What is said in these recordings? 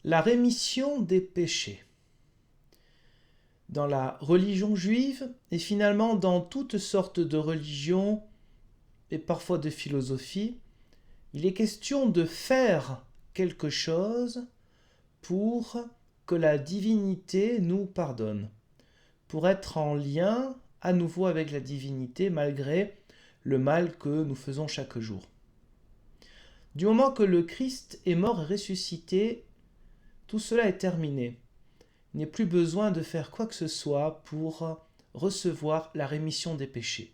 La rémission des péchés. Dans la religion juive, et finalement dans toutes sortes de religions, et parfois de philosophies, il est question de faire quelque chose pour que la divinité nous pardonne, pour être en lien à nouveau avec la divinité malgré le mal que nous faisons chaque jour. Du moment que le Christ est mort et ressuscité, tout cela est terminé. Il n'est plus besoin de faire quoi que ce soit pour recevoir la rémission des péchés.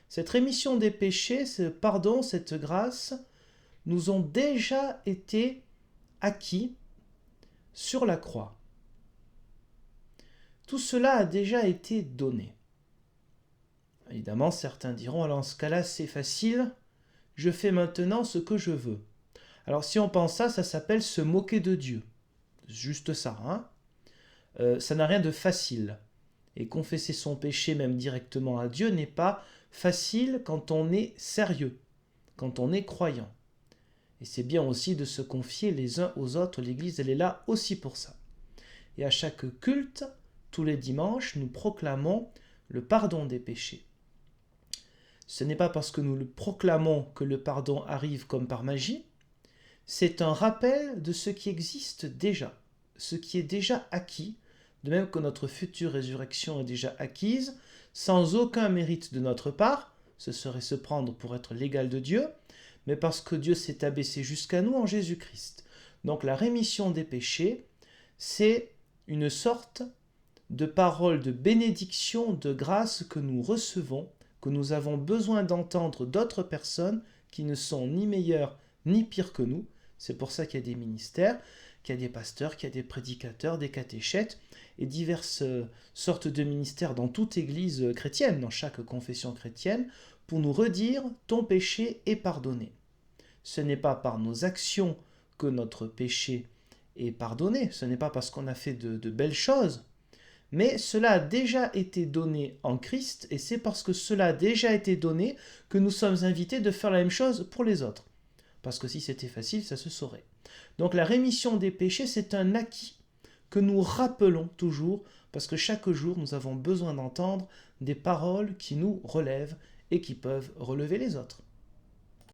Cette rémission des péchés, ce pardon, cette grâce, nous ont déjà été acquis sur la croix. Tout cela a déjà été donné. Évidemment, certains diront, alors en ce cas-là, c'est facile, je fais maintenant ce que je veux. Alors si on pense ça s'appelle se moquer de Dieu. Juste ça, hein. Ça n'a rien de facile. Et confesser son péché même directement à Dieu n'est pas facile quand on est sérieux, quand on est croyant. Et c'est bien aussi de se confier les uns aux autres. L'Église, elle est là aussi pour ça. Et à chaque culte, tous les dimanches, nous proclamons le pardon des péchés. Ce n'est pas parce que nous le proclamons que le pardon arrive comme par magie. C'est un rappel de ce qui existe déjà, ce qui est déjà acquis, de même que notre future résurrection est déjà acquise, sans aucun mérite de notre part, ce serait se prendre pour être l'égal de Dieu, mais parce que Dieu s'est abaissé jusqu'à nous en Jésus-Christ. Donc la rémission des péchés, c'est une sorte de parole de bénédiction, de grâce que nous recevons, que nous avons besoin d'entendre d'autres personnes qui ne sont ni meilleures ni pires que nous. C'est pour ça qu'il y a des ministères, qu'il y a des pasteurs, qu'il y a des prédicateurs, des catéchètes et diverses sortes de ministères dans toute église chrétienne, dans chaque confession chrétienne, pour nous redire « ton péché est pardonné ». Ce n'est pas par nos actions que notre péché est pardonné, ce n'est pas parce qu'on a fait de belles choses, mais cela a déjà été donné en Christ, et c'est parce que cela a déjà été donné que nous sommes invités de faire la même chose pour les autres. Parce que si c'était facile, ça se saurait. Donc la rémission des péchés, c'est un acquis que nous rappelons toujours, parce que chaque jour, nous avons besoin d'entendre des paroles qui nous relèvent et qui peuvent relever les autres.